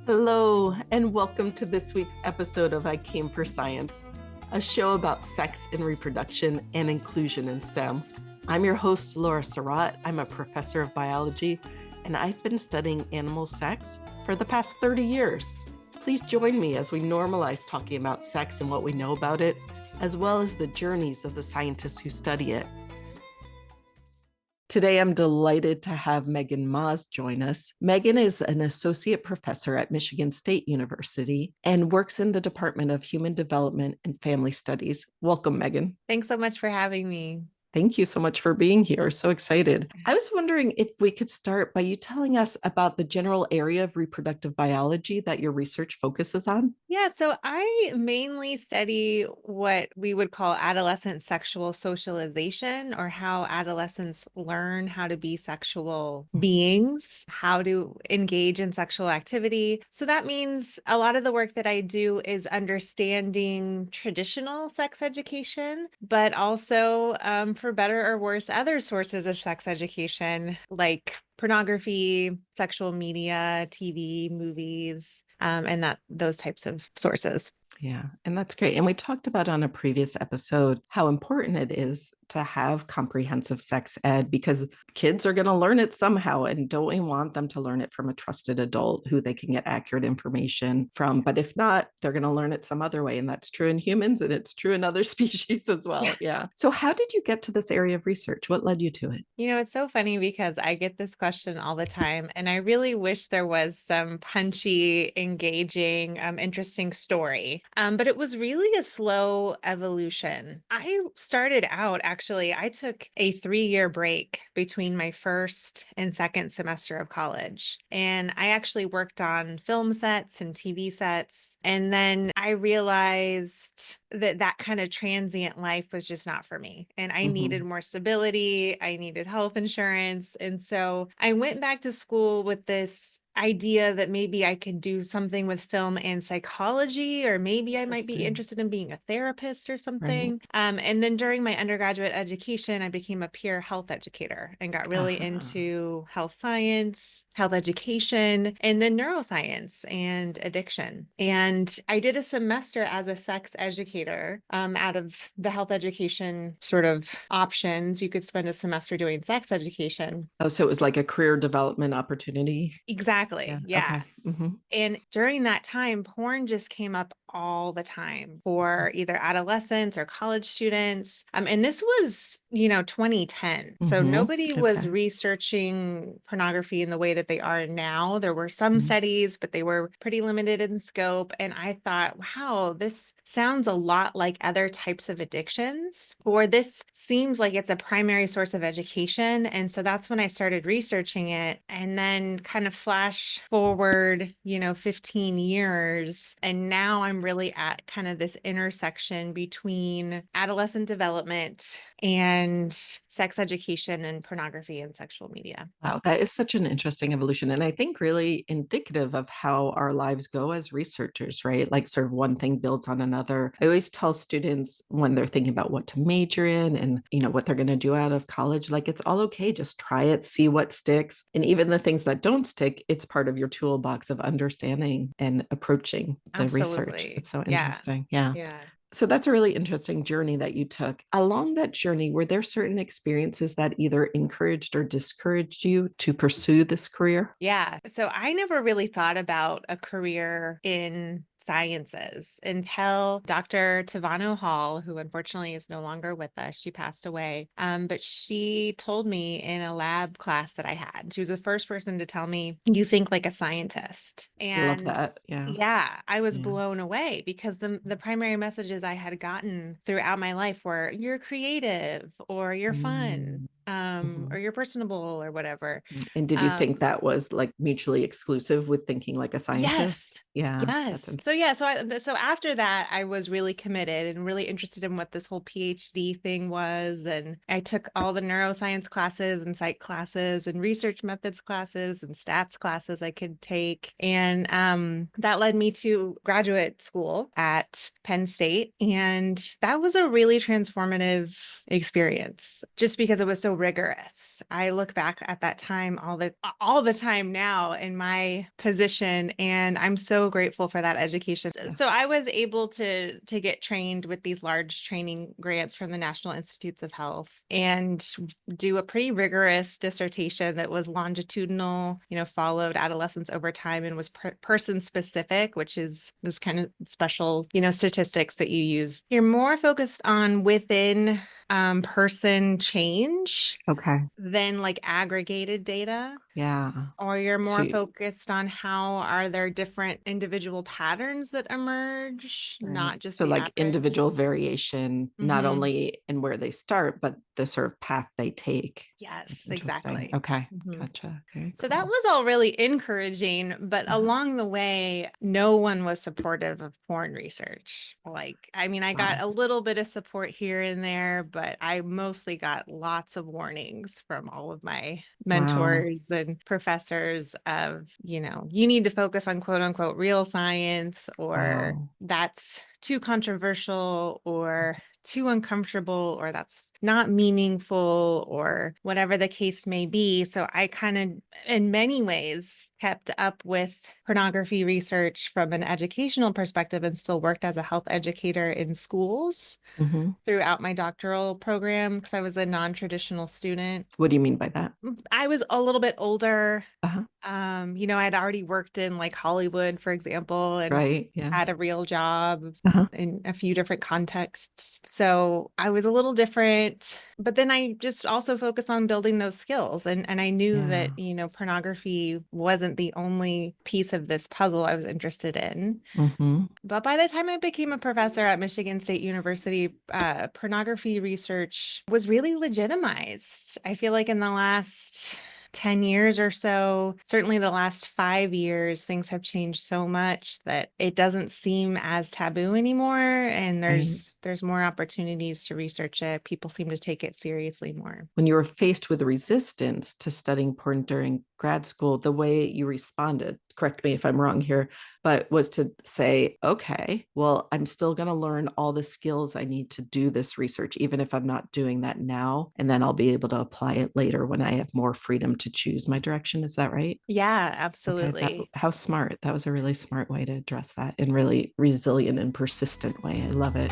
Hello, and welcome to this week's episode of I Came for Science, a show about sex and reproduction and inclusion in STEM. I'm your host, Laura Surratt. I'm a professor of biology, and I've been studying animal sex for the past 30 years. Please join me as we normalize talking about sex and what we know about it, as well as the journeys of the scientists who study it. Today, I'm delighted to have Megan Maas join us. Megan is an associate professor at Michigan State University and works in the Department of Human Development and Family Studies. Welcome, Megan. Thanks so much for having me. Thank you so much for being here. So excited. I was wondering if we could start by you telling us about the general area of reproductive biology that your research focuses on. Yeah, so I mainly study what we would call adolescent sexual socialization, or how adolescents learn how to be sexual beings, how to engage in sexual activity. So that means a lot of the work that I do is understanding traditional sex education, but also, for better or worse, other sources of sex education, like pornography, sexual media, TV, movies, and those types of sources. Yeah, and that's great. And we talked about on a previous episode how important it is to have comprehensive sex ed because kids are going to learn it somehow. And don't we want them to learn it from a trusted adult who they can get accurate information from? But if not, they're going to learn it some other way. And that's true in humans and it's true in other species as well. Yeah. So, how did you get to this area of research? What led you to it? You know, it's so funny because I get this question all the time, and I really wish there was some punchy, engaging, interesting story. But it was really a slow evolution. I started out, actually, I took a 3-year break between my first and second semester of college. And I actually worked on film sets and TV sets. And then I realized that kind of transient life was just not for me. And I needed more stability. I needed health insurance. And so I went back to school with this idea that maybe I could do something with film and psychology, or maybe I might be interested in being a therapist or something. Right. And then during my undergraduate education, I became a peer health educator and got really into health science, health education, and then neuroscience and addiction. And I did a semester as a sex educator out of the health education sort of options. You could spend a semester doing sex education. Oh, so it was like a career development opportunity. Exactly. Yeah. Okay. And during that time, porn just came up all the time for either adolescents or college students. And this was, 2010. So nobody was researching pornography in the way that they are now. There were some studies, but they were pretty limited in scope. And I thought, wow, this sounds a lot like other types of addictions, or this seems like it's a primary source of education. And so that's when I started researching it, and then kind of flash forward, 15 years. And now I'm really at kind of this intersection between adolescent development and sex education and pornography and sexual media. Wow, that is such an interesting evolution. And I think really indicative of how our lives go as researchers, right? Like sort of one thing builds on another. I always tell students when they're thinking about what to major in and, what they're going to do out of college, like it's all okay. Just try it, see what sticks. And even the things that don't stick, it's part of your toolbox of understanding and approaching the research. It's so interesting. Yeah. So that's a really interesting journey that you took. Along that journey, were there certain experiences that either encouraged or discouraged you to pursue this career? Yeah. So I never really thought about a career in sciences until Dr. Tavano Hall, who unfortunately is no longer with us. She passed away. But she told me in a lab class that I had, she was the first person to tell me, you think like a scientist. And I love that. Yeah, I was blown away because the primary messages I had gotten throughout my life were, you're creative, or you're fun, or you're personable, or whatever. And did you think that was like mutually exclusive with thinking like a scientist? Yes. So after that, I was really committed and really interested in what this whole PhD thing was. And I took all the neuroscience classes and psych classes and research methods classes and stats classes I could take. And that led me to graduate school at Penn State. And that was a really transformative experience just because it was so rigorous. I look back at that time all the time now in my position, and I'm so grateful for that education. Yeah. So I was able to get trained with these large training grants from the National Institutes of Health and do a pretty rigorous dissertation that was longitudinal, followed adolescents over time and was person specific, which is this kind of special, statistics that you use. You're more focused on within person change Okay. than like aggregated data, Yeah. or you're So more focused on how are there different individual patterns that emerge, right. not just So the like average. individual variation, not Hmm. only in where they start, but the sort of path they take. That's Yes, interesting. exactly. Okay. Mhm. Gotcha. Very So that cool. was all really encouraging, but Uh-huh. along the way, no one was supportive of porn research. Like, I mean, I got Wow. a little bit of support here and there, but I mostly got lots of warnings from all of my Wow. mentors and professors of, you need to focus on quote unquote real science, or Wow. that's too controversial, or too uncomfortable, or that's not meaningful, or whatever the case may be. So I kind of, in many ways, kept up with pornography research from an educational perspective and still worked as a health educator in schools Hmm. throughout my doctoral program because I was a non-traditional student. What do you mean by that? I was a little bit older. Uh-huh. I'd already worked in like Hollywood, for example, and Right. Yeah. had a real job Uh-huh. in a few different contexts. So I was a little different, but then I just also focused on building those skills. And I knew that, Yeah. pornography wasn't the only piece of this puzzle I was interested in. Hmm. But by the time I became a professor at Michigan State University, pornography research was really legitimized. I feel like in the last 10 years or so, certainly the last 5 years, things have changed so much that it doesn't seem as taboo anymore. And Right. there's more opportunities to research it. People seem to take it seriously more. When you were faced with resistance to studying porn during grad school, the way you responded, correct me if I'm wrong here, but was to say, okay, well, I'm still going to learn all the skills I need to do this research, even if I'm not doing that now. And then I'll be able to apply it later when I have more freedom to choose my direction. Is that right? Yeah, Okay, that absolutely. how smart. That was a really smart way to address that in really resilient and persistent way. I love it.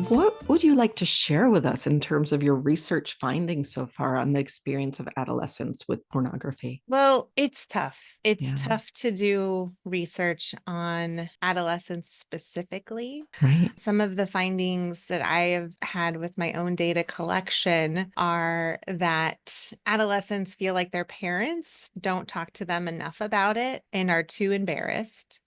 What would you like to share with us in terms of your research findings so far on the experience of adolescents with pornography? Well, it's tough. It's Yeah, tough to do research on adolescents specifically. right. Some of the findings that I have had with my own data collection are that adolescents feel like their parents don't talk to them enough about it and are too embarrassed.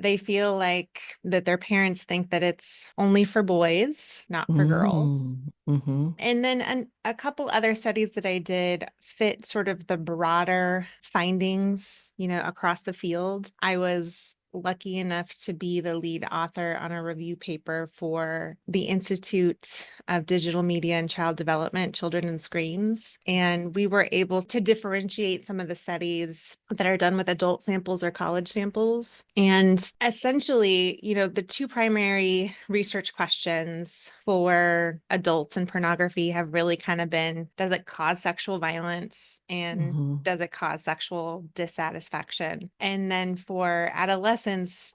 They feel like that their parents think that it's only for boys, not for girls. Mm, mm-hmm, And then a couple other studies that I did fit sort of the broader findings, across the field. I was lucky enough to be the lead author on a review paper for the Institute of Digital Media and Child Development, Children and Screens. And we were able to differentiate some of the studies that are done with adult samples or college samples. And essentially, the two primary research questions for adults and pornography have really kind of been, does it cause sexual violence? And mm-hmm, does it cause sexual dissatisfaction? And then for adolescents,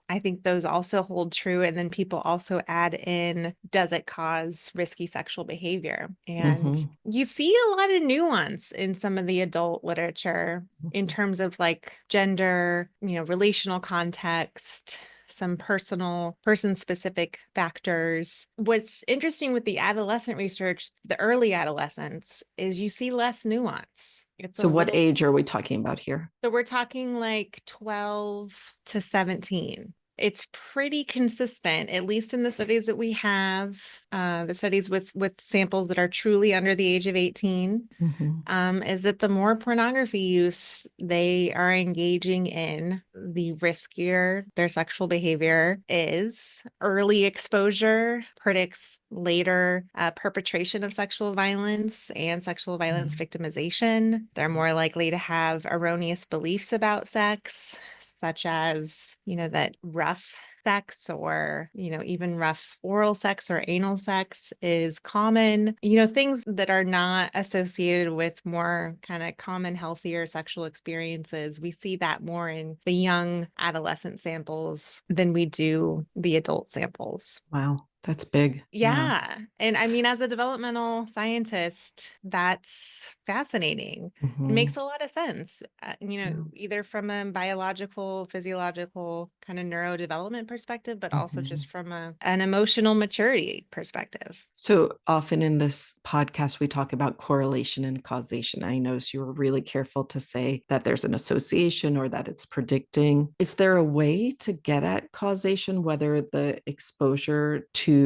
I think those also hold true. And then people also add in, does it cause risky sexual behavior? And mm-hmm, you see a lot of nuance in some of the adult literature in terms of like gender, relational context, some person specific factors. What's interesting with the adolescent research, the early adolescents, is you see less nuance. It's a So, what little, age are we talking about here? so we're talking like 12 to 17. It's pretty consistent, at least in the studies that we have, the studies with samples that are truly under the age of 18, Mm-hmm, is that the more pornography use they are engaging in, the riskier their sexual behavior is. Early exposure predicts later perpetration of sexual violence and sexual yeah. violence victimization. They're more likely to have erroneous beliefs about sex, such as, that rough sex or, even rough oral sex or anal sex is common. Things that are not associated with more kind of common, healthier sexual experiences. We see that more in the young adolescent samples than we do the adult samples. Wow, that's big. Yeah. Yeah. And I mean, as a developmental scientist, that's fascinating. It makes Hmm. a lot of sense, Yeah. either from a biological, physiological kind of neurodevelopment perspective, but also Hmm. just from an emotional maturity perspective. So often in this podcast, we talk about correlation and causation. I notice you were really careful to say that there's an association or that it's predicting. Is there a way to get at causation, whether the exposure to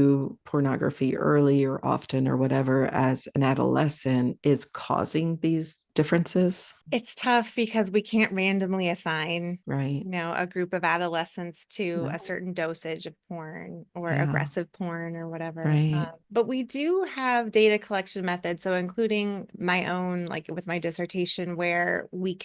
pornography early or often or whatever as an adolescent is causing these differences? It's tough because we can't randomly assign, Right. a group of adolescents to a No. certain dosage of porn or Yeah. aggressive porn or whatever. Right. But we do have data collection methods. So including my own, like with my dissertation, where we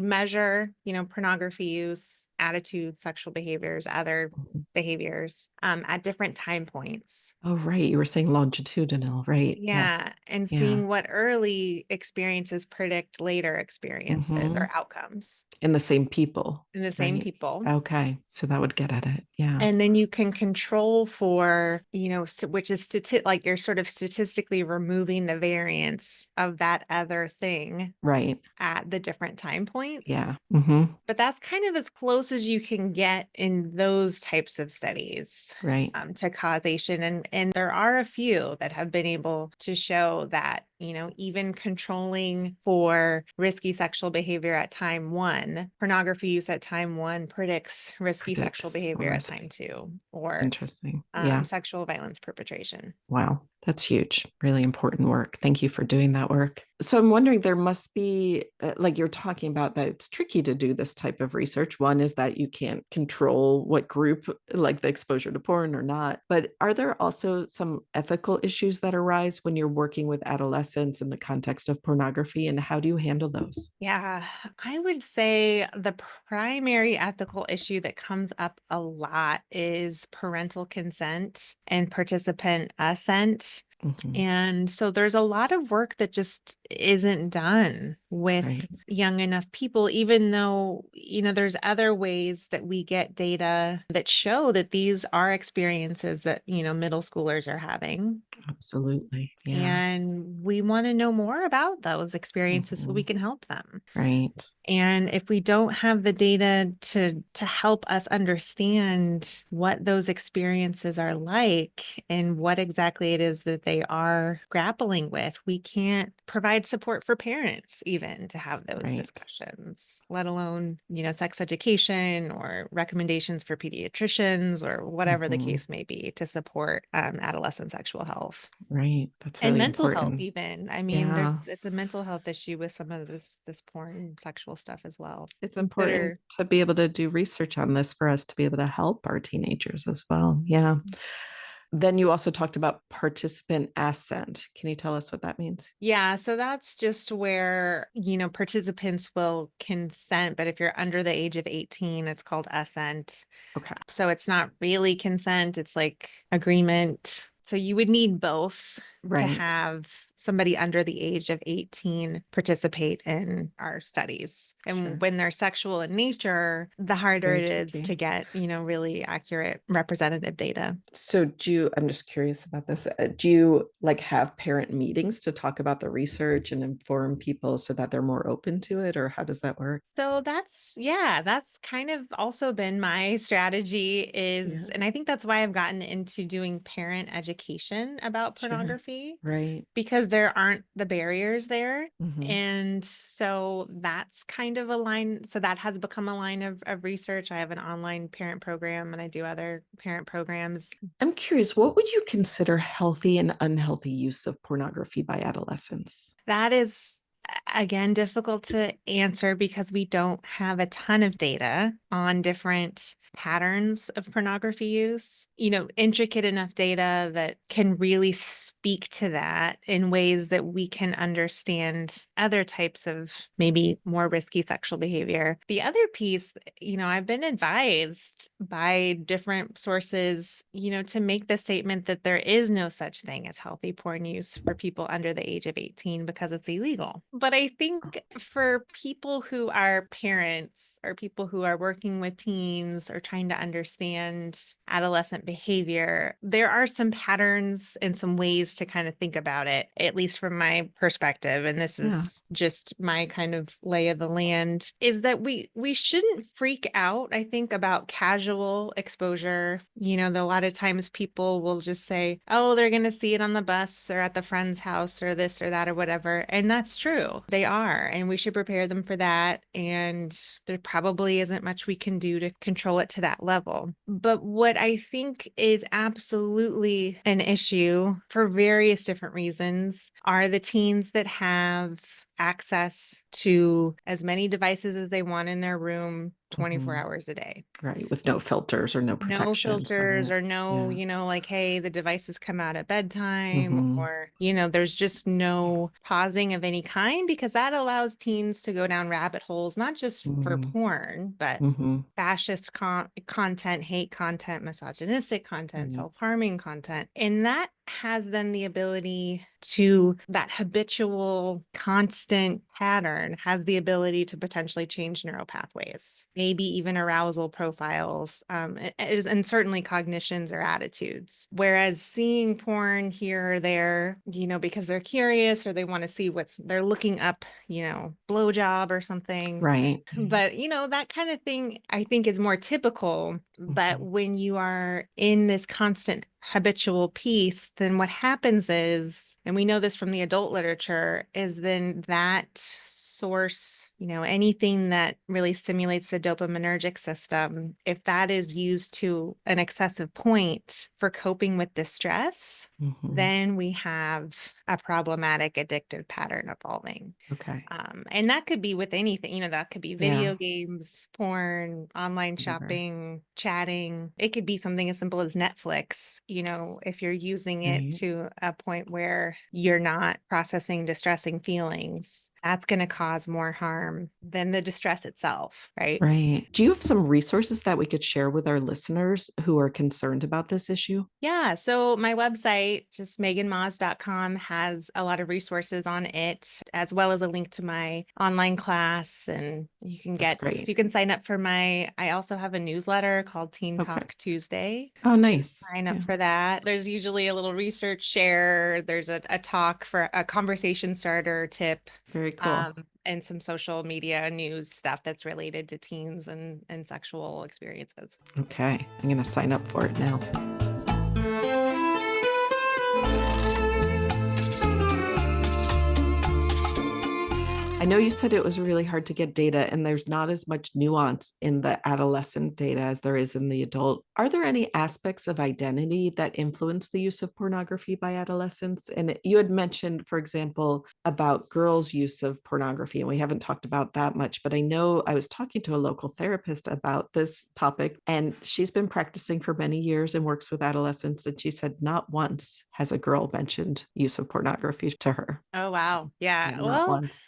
measure, pornography use, attitudes, sexual behaviors, other Mhm. behaviors at different time points. Oh, right. You were saying longitudinal, right? Yes. Yeah, and Yeah. seeing what early experiences predict later experiences or Hmm. outcomes In the same people, in the same right? people. Okay. So that would get at it. Yeah. And then you can control for, which is like you're sort of statistically removing the variance of that other thing Right. at the different time Yeah. points. Hmm. But that's kind of as close as you can get in those types of studies Right. to causation. And there are a few that have been able to show that, even controlling for risky sexual behavior at time one, pornography use at time one predicts risky sexual Predicts behavior more at risk. time two or Interesting. Yeah. sexual violence perpetration. Wow. That's huge. Really important work. Thank you for doing that work. So I'm wondering, there must be, like you're talking about, that it's tricky to do this type of research. One is that you can't control what group, like the exposure to porn or not. But are there also some ethical issues that arise when you're working with adolescents in the context of pornography? And how do you handle those? Yeah, I would say the primary ethical issue that comes up a lot is parental consent and participant assent. Hmm. And so there's a lot of work that just isn't done with Right. young enough people, even though, there's other ways that we get data that show that these are experiences that, middle schoolers are having. Absolutely. Yeah. And we want to know more about those experiences so we Hmm. can help them. Right. And if we don't have the data to help us understand what those experiences are like and what exactly it is that they are grappling with, we can't provide support for parents even to have those Right. discussions, let alone, sex education or recommendations for pediatricians or whatever the Hmm. case may be to support adolescent sexual health. Right. That's And really mental health important. even. I mean, Yeah. it's a mental health issue with some of this porn sexual stuff as well. It's important Consider to be able to do research on this for us to be able to help our teenagers as well. Yeah. Then you also talked about participant assent. Can you tell us what that means? Yeah, so that's just where, participants will consent, but if you're under the age of 18, it's called assent. Okay. So it's not really consent, it's like agreement. So you would need both to Right. have somebody under the age of 18 participate in our studies. And Sure. when they're sexual in nature, the harder Very it is tricky. to get, really accurate representative data. So I'm just curious about this. Do you like have parent meetings to talk about the research and inform people so that they're more open to it, or how does that work? So that's kind of also been my strategy is, Yeah. and I think that's why I've gotten into doing parent education about Sure. pornography Right. because there aren't the barriers there. Hmm. And so that's kind of a line. So that has become a line of research. I have an online parent program and I do other parent programs. I'm curious, what would you consider healthy and unhealthy use of pornography by adolescents? That is, again, difficult to answer because we don't have a ton of data on different patterns of pornography use. Intricate enough data that can really speak to that in ways that we can understand other types of maybe more risky sexual behavior. The other piece, I've been advised by different sources, to make the statement that there is no such thing as healthy porn use for people under the age of 18 because it's illegal. But I think for people who are parents or people who are working with teens or trying to understand adolescent behavior, there are some patterns and some ways to kind of think about it, at least from my perspective. And this Yeah. is just my kind of lay of the land, is that we shouldn't freak out, I think, about casual exposure. A lot of times people will just say, oh, they're going to see it on the bus or at the friend's house or this or that or whatever. And that's true. They are. And we should prepare them for that. And there probably isn't much we can do to control it to that level. But what I think is absolutely an issue for various different reasons are the teens that have access to as many devices as they want in their room 24 Hmm. hours a day. Right. With no filters or no No protections on filters it. or no, Yeah. like, hey, the devices come out at bedtime, Hmm. or, there's just no pausing of any kind, because that allows teens to go down rabbit holes, not just for Hmm. porn, but Hmm. fascist content, hate content, misogynistic content, Right. self-harming content. And that has then the ability to, that habitual, constant pattern has the ability to potentially change neural pathways, maybe even arousal profiles, and certainly cognitions or attitudes. Whereas seeing porn here or there, because they're curious or they want to see they're looking up, blowjob or something. Right. But, that kind of thing, I think, is more typical. But Hmm. when you are in this constant habitual piece, then what happens is, and we know this from the adult literature, is then that source, anything that really stimulates the dopaminergic system, if that is used to an excessive point for coping with distress, Hmm. then we have a problematic addictive pattern evolving. Okay. And that could be with anything, that could be Yeah. video games, porn, online Whatever. shopping, chatting. It could be something as simple as Netflix, if you're using it Right. to a point where you're not processing distressing feelings, that's going to cause more harm than the distress itself, right? Right. Do you have some resources that we could share with our listeners who are concerned about this issue? Yeah. So my website, just meganmoz.com, has a lot of resources on it, as well as a link to my online class. And That's great. you can sign up for I also have a newsletter called Teen Okay. Talk Tuesday. Oh, nice. Sign up Yeah. for that. There's usually a little research share. There's a talk for a conversation starter tip, Very cool. and some social media news stuff that's related to teens and sexual experiences. Okay. I'm going to sign up for it now. I know you said it was really hard to get data, and there's not as much nuance in the adolescent data as there is in the adult. Are there any aspects of identity that influence the use of pornography by adolescents? And you had mentioned, for example, about girls' use of pornography, and we haven't talked about that much, but I know I was talking to a local therapist about this topic, and she's been practicing for many years and works with adolescents. And she said not once has a girl mentioned use of pornography to her. Oh, wow. Yeah. Yeah, not Well, once.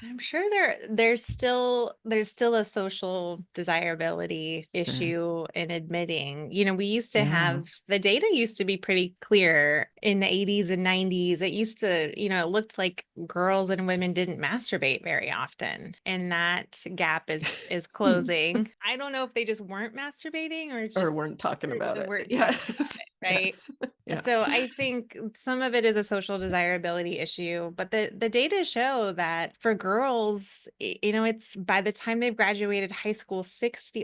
I'm sure there's still a social desirability Sure. issue in admitting. We used to Yeah. have the data used to be pretty clear in the 80s and 90s. It used to, it looked like girls and women didn't masturbate very often, and that gap is closing. I don't know if they just weren't masturbating or Or just weren't talking about it. weren't talking about Yes. it, right? Yes. Yeah. So I think some of it is a social desirability issue, but the data show that for girls, it's by the time they've graduated high school,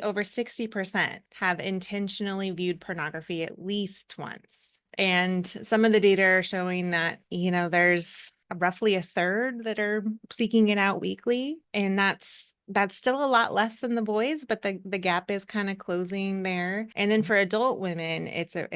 over 60% have intentionally viewed pornography at least once. And some of the data are showing that, there's roughly a third that are seeking it out weekly, and that's still a lot less than the boys, but the gap is kind of closing there. And then for adult women, it's a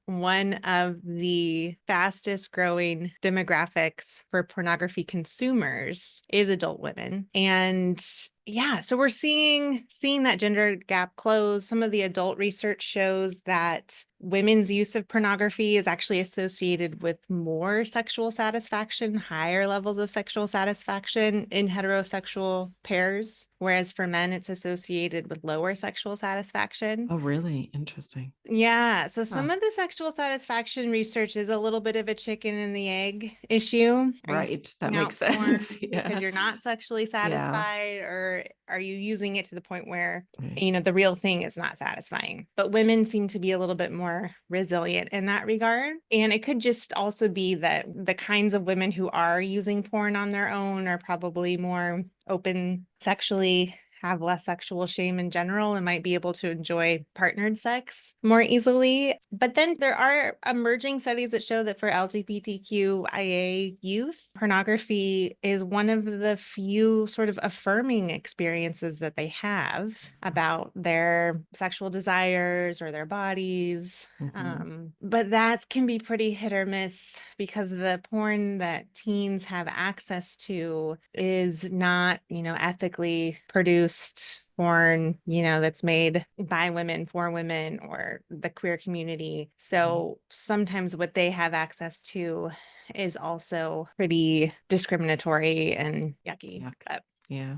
one of the fastest growing demographics for pornography consumers is adult women. And Yeah, so we're seeing that gender gap close. Some of the adult research shows that women's use of pornography is actually associated with more sexual satisfaction, higher levels of sexual satisfaction in heterosexual pairs, whereas for men it's associated with lower sexual satisfaction. Oh, really? Interesting. Yeah, so Huh. some of the sexual satisfaction research is a little bit of a chicken and the egg issue. Are you Right. That seeking makes out porn sense. because Yeah. you're not sexually Yeah. satisfied, or are you using it to the point where, Right. you know, the real thing is not satisfying? But women seem to be a little bit more resilient in that regard. And it could just also be that the kinds of women who are using porn on their own are probably more open sexually, have less sexual shame in general, and might be able to enjoy partnered sex more easily. But then there are emerging studies that show that for LGBTQIA youth, pornography is one of the few sort of affirming experiences that they have about their sexual desires or their bodies. Hmm. But that can be pretty hit or miss because the porn that teens have access to is not, you know, ethically produced porn, you know, that's made by women for women or the queer community. Right. So sometimes what they have access to is also pretty discriminatory and yucky. Yuck. Yeah.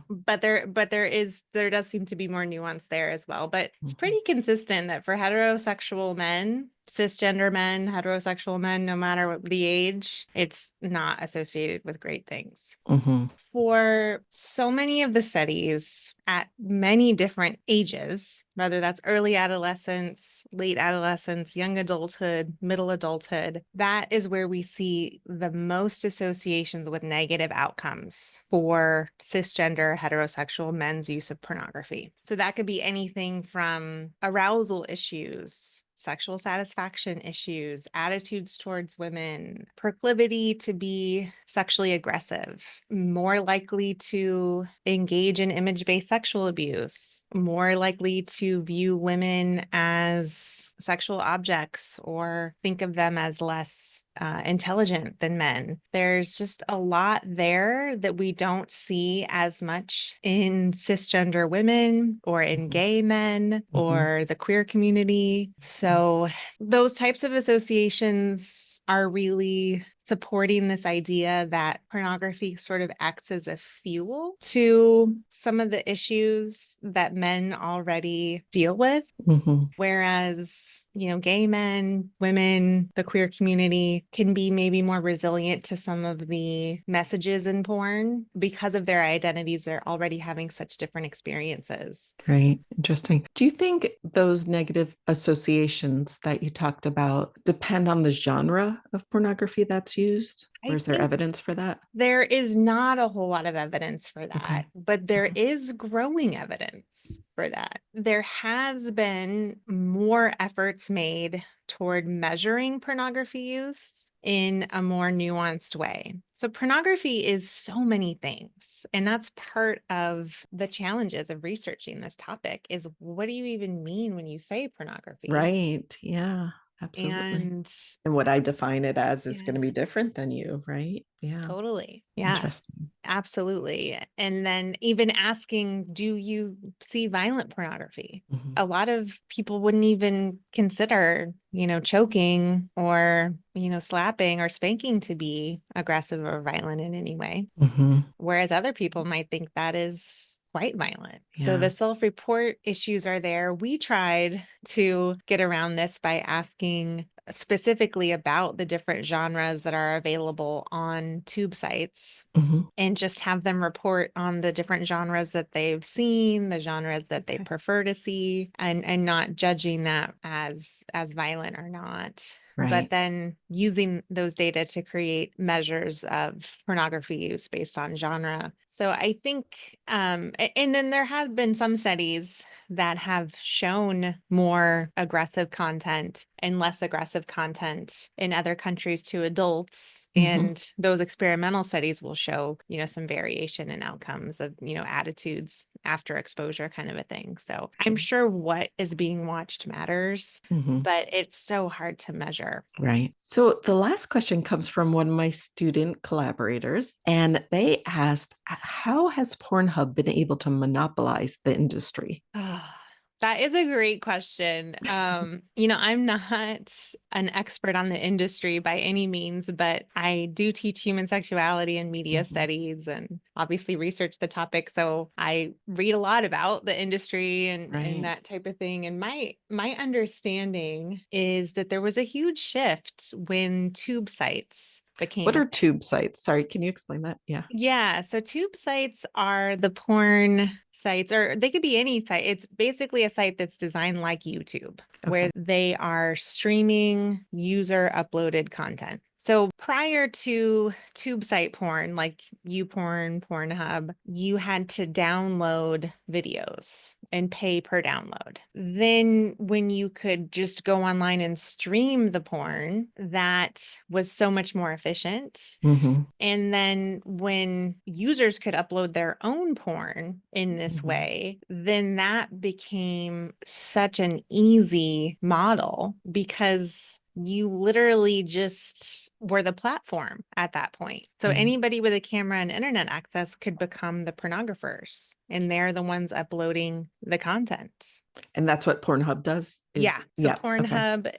There does seem to be more nuance there as well. But it's Hmm. pretty consistent that for heterosexual men, cisgender men, heterosexual men, no matter what the age, it's not associated with great things. Hmm. For so many of the studies at many different ages, whether that's early adolescence, late adolescence, young adulthood, middle adulthood, that is where we see the most associations with negative outcomes for cisgender heterosexual men's use of pornography. So that could be anything from arousal issues, sexual satisfaction issues, attitudes towards women, proclivity to be sexually aggressive, more likely to engage in image-based sexual abuse, more likely to view women as sexual objects or think of them as less intelligent than men. There's just a lot there that we don't see as much in cisgender women or in Hmm. gay men Hmm. or the queer community. So those types of associations are really supporting this idea that pornography sort of acts as a fuel to some of the issues that men already deal with. Hmm. Whereas, you know, gay men, women, the queer community can be maybe more resilient to some of the messages in porn because of their identities. They're already having such different experiences. Right. Interesting. Do you think those negative associations that you talked about depend on the genre of pornography that's used? Or I is there think evidence for that? there is not a whole lot of evidence for that, Okay. but there Okay. is growing evidence for that. There has been more efforts made toward measuring pornography use in a more nuanced way. So, pornography is so many things, and that's part of the challenges of researching this topic is what do you even mean when you say pornography? Right. Yeah. Absolutely. And And what I define it as is going yeah, to be different than you, right? Yeah. totally. Yeah. Interesting. Absolutely. And then even asking, do you see violent pornography? Hmm. A lot of people wouldn't even consider, you know, choking or, you know, slapping or spanking to be aggressive or violent in any way. Hmm. Whereas other people might think that is quite violent. So Yeah. the self-report issues are there. We tried to get around this by asking specifically about the different genres that are available on tube sites Hmm. and just have them report on the different genres that they've seen, the genres that they Okay. prefer to see, and not judging that as violent or not. But Right. then using those data to create measures of pornography use based on genre. So I think, and then there have been some studies that have shown more aggressive content and less aggressive content in other countries to adults. Hmm. And those experimental studies will show, you know, some variation in outcomes of, you know, attitudes after exposure kind of a thing. So I'm sure what is being watched matters, Mhm. but it's so hard to measure. Right. So the last question comes from one of my student collaborators, and they asked, how has Pornhub been able to monopolize the industry? Ah, that is a great question. I'm not an expert on the industry by any means, but I do teach human sexuality and media Mhm. studies and obviously research the topic. So I read a lot about the industry and Right. that type of thing. And my understanding is that there was a huge shift when tube sites became What a are thing. tube sites? Sorry, can you explain that? Yeah. Yeah, so tube sites are the porn sites, or they could be any site. It's basically a site that's designed like YouTube, Okay. where they are streaming user uploaded content. So prior to tube site porn, like YouPorn, Pornhub, you had to download videos and pay per download. Then when you could just go online and stream the porn, that was so much more efficient. Hmm. And then when users could upload their own porn in this Hmm. way, then that became such an easy model because you literally just were the platform at that point. So Right. anybody with a camera and internet access could become the pornographers, and they're the ones uploading the content. And that's what Pornhub does Yeah. is, yeah. Okay.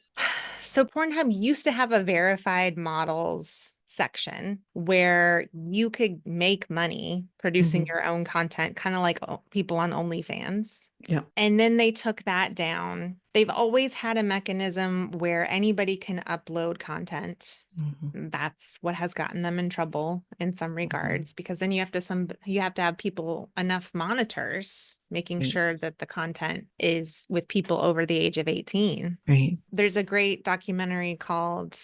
So Pornhub used to have a verified models section where you could make money producing Hmm. your own content, kind of like people on OnlyFans. Yeah. And then they took that down. They've always had a mechanism where anybody can upload content. Hmm. That's what has gotten them in trouble in some Hmm. regards, because then you have to have people, enough monitors making Right. sure that the content is with people over the age of 18. Right. There's a great documentary called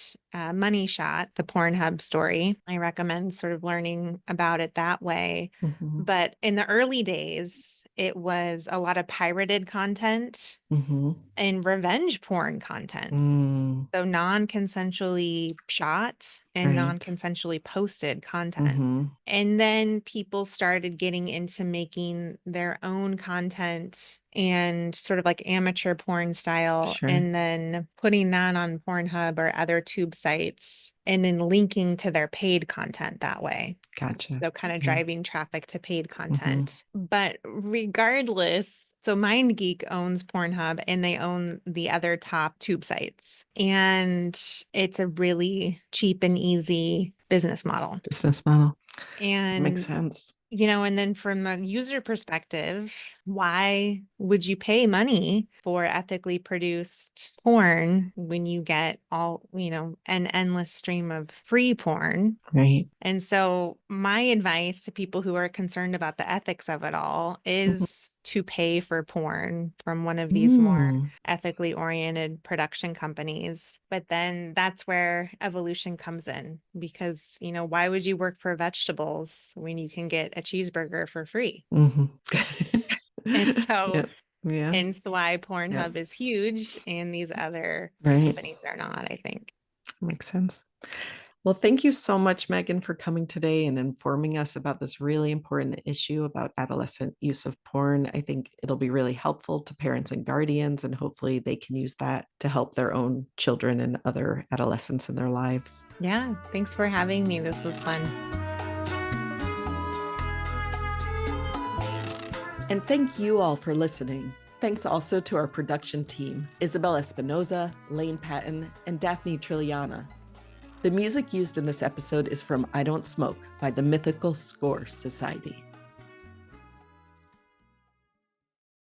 Money Shot, the Pornhub story. I recommend sort of learning about it that way. Hmm. But in the early days, it was a lot of pirated content Hmm. and revenge porn content. Mm. So non-consensually shot and Right. non-consensually posted content. Hmm. And then people started getting into making their own content and sort of like amateur porn style, Sure. and then putting that on Pornhub or other tube sites, and then linking to their paid content that way. Gotcha. So kind of Yeah. driving traffic to paid Hmm. content. But regardless, so MindGeek owns Pornhub and they own the other top tube sites. And it's a really cheap and easy business model. Business model. Makes And sense. and then from a user perspective, why would you pay money for ethically produced porn when you get an endless stream of free porn? Right. And so, my advice to people who are concerned about the ethics of it all Mhm. is to pay for porn from one of these more Mm. ethically oriented production companies. But then that's where evolution comes in because, why would you work for vegetables when you can get a cheeseburger for free? Mhm. And so, Yeah. Yeah. hence why Yeah. Pornhub is huge and these other Right. companies are not, I think. Makes sense. Well, thank you so much, Megan, for coming today and informing us about this really important issue about adolescent use of porn. I think it'll be really helpful to parents and guardians, and hopefully they can use that to help their own children and other adolescents in their lives. Yeah. Thanks for having me. This was fun. And thank you all for listening. Thanks also to our production team, Isabel Espinoza, Lane Patton, and Daphne Trilliana. The music used in this episode is from I Don't Smoke by the Mythical Score Society.